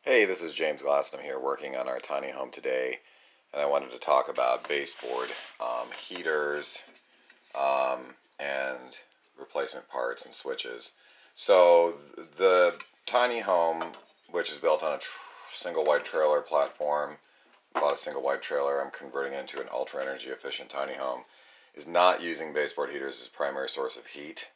Hey, this is James Glass, and I'm here working on our tiny home today, and I wanted to talk about baseboard heaters and replacement parts and switches. So the tiny home, which is built on a single wide trailer platform, bought a single wide trailer, I'm converting into an ultra energy efficient tiny home, is not using baseboard heaters as primary source of heat.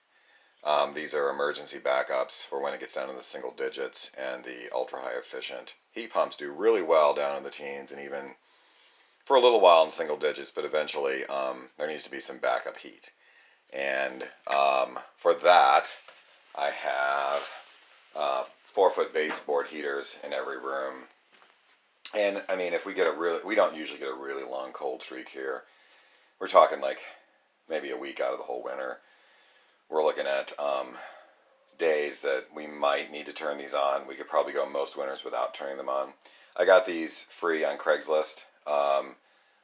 These are emergency backups for when it gets down in the single digits, and the ultra high efficient heat pumps do really well down in the teens and even for a little while in single digits, but eventually there needs to be some backup heat. And for that, I have 4-foot baseboard heaters in every room. And I mean, if we we don't usually get a really long cold streak here. We're talking like maybe a week out of the whole winter. We're looking at days that we might need to turn these on. We could probably go most winters without turning them on. I got these free on Craigslist. A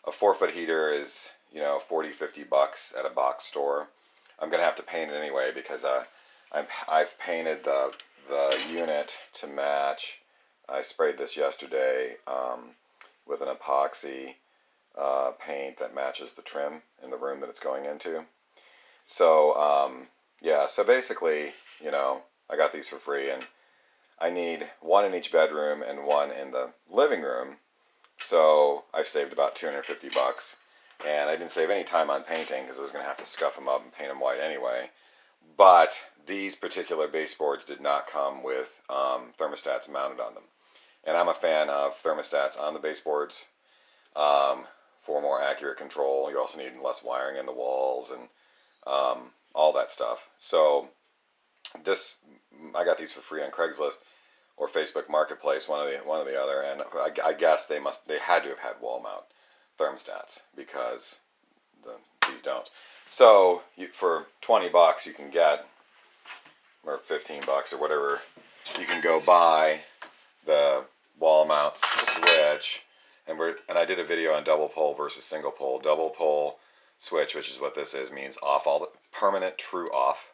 4-foot heater is, 40, $50 at a box store. I'm gonna have to paint it anyway because I've painted the unit to match. I sprayed this yesterday with an epoxy paint that matches the trim in the room that it's going into. So yeah, so basically, I got these for free, and I need one in each bedroom and one in the living room. So I've saved about $250, and I didn't save any time on painting because I was going to have to scuff them up and paint them white anyway. But these particular baseboards did not come with thermostats mounted on them, and I'm a fan of thermostats on the baseboards for more accurate control. You also need less wiring in the walls and all that stuff. So I got these for free on Craigslist or Facebook Marketplace, one or the other, and I guess they had to have had wall mount thermostats because these don't. So for $20 you can get, or $15 or whatever, you can go buy the wall mount switch, and I did a video on double pole versus single pole. Double pole switch, which is what this is, means off, all the permanent true off,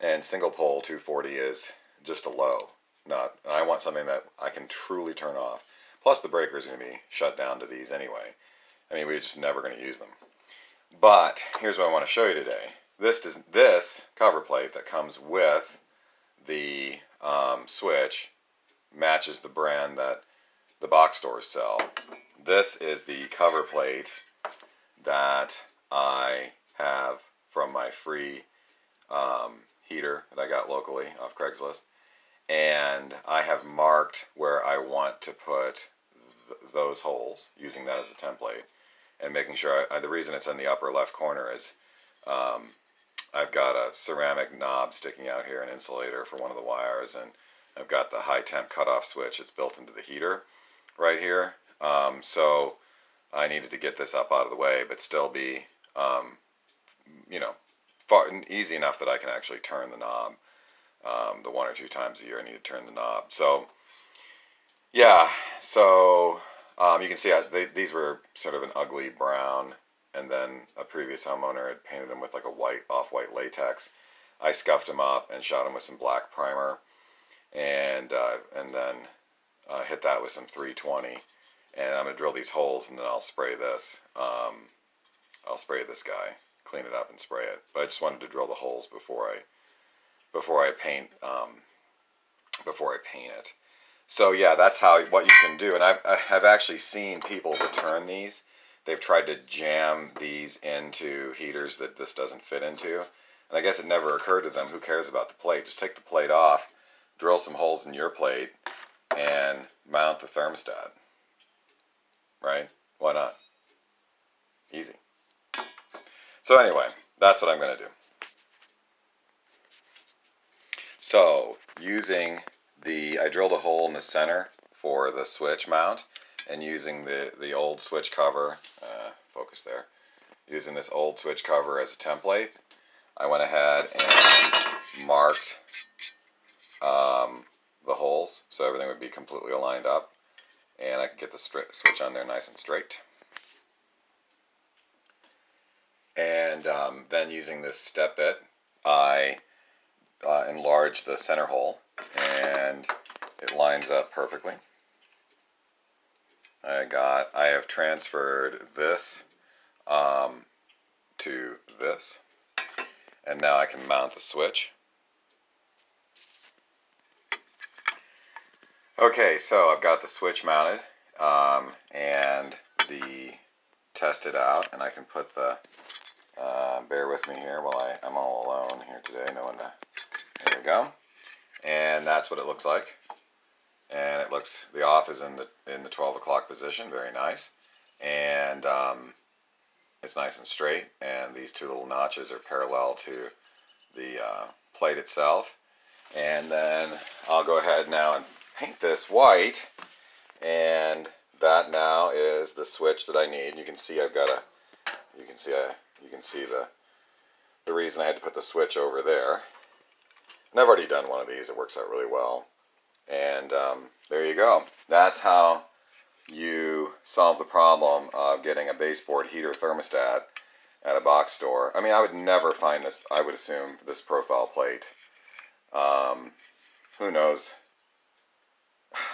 and single pole 240 is just a low. I want something that I can truly turn off. Plus the breaker is going to be shut down to these anyway. I mean, we're just never going to use them. But here's what I want to show you today. This cover plate that comes with the switch matches the brand that the box stores sell. This is the cover plate that I have from my free heater that I got locally off Craigslist, and I have marked where I want to put those holes using that as a template, and making sure the reason it's in the upper left corner is I've got a ceramic knob sticking out here, an insulator for one of the wires, and I've got the high temp cutoff switch. It's built into the heater right here. So I needed to get this up out of the way, but still be, easy enough that I can actually turn the knob. The 1 or 2 times a year I need to turn the knob. So, yeah, so you can see these were sort of an ugly brown, and then a previous homeowner had painted them with like a off-white latex. I scuffed them up and shot them with some black primer, and then hit that with some 320. And I'm going to drill these holes, and then I'll spray this. I'll spray this guy, clean it up and spray it. But I just wanted to drill the holes before I paint it. So yeah, that's what you can do. And I've actually seen people return these. They've tried to jam these into heaters that this doesn't fit into. And I guess it never occurred to them, who cares about the plate? Just take the plate off, drill some holes in your plate, and mount the thermostat. Right? Why not? Easy. So anyway, that's what I'm going to do. So, I drilled a hole in the center for the switch mount, and using the old switch cover, focus there, using this old switch cover as a template, I went ahead and marked the holes so everything would be completely aligned up, and I could get the switch on there nice and straight. And then using this step bit, I enlarged the center hole, and it lined lines up perfectly. I have transferred this to this, and now I can mount the switch. Okay, so I've got the switch mounted and the tested out, and I can put the bear with me here while I'm all alone here today. No one to. There we go, and that's what it looks like. And it looks, the off is in the 12 o'clock position, very nice, and it's nice and straight. And these two little notches are parallel to the plate itself. And then I'll go ahead now and paint this white, and that now is the switch that I need. You can see I've got you can see the reason I had to put the switch over there. And I've already done one of these. It works out really well. And there you go. That's how you solve the problem of getting a baseboard heater thermostat at a box store. I mean, I would never find this, I would assume, this profile plate. Who knows?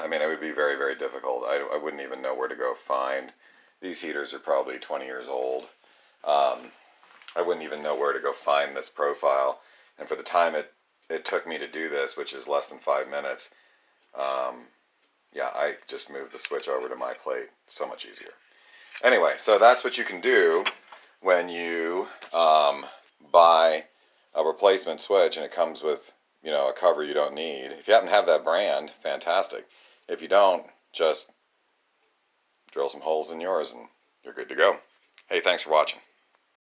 I mean, it would be very, very difficult. I wouldn't even know where to go find. These heaters are probably 20 years old. I wouldn't even know where to go find this profile. And for the time it took me to do this, which is less than 5 minutes, yeah, I just moved the switch over to my plate. So much easier. Anyway, so that's what you can do when you buy a replacement switch and it comes with, you know, a cover you don't need. If you happen to have that brand, fantastic. If you don't, just drill some holes in yours and you're good to go. Hey, thanks for watching.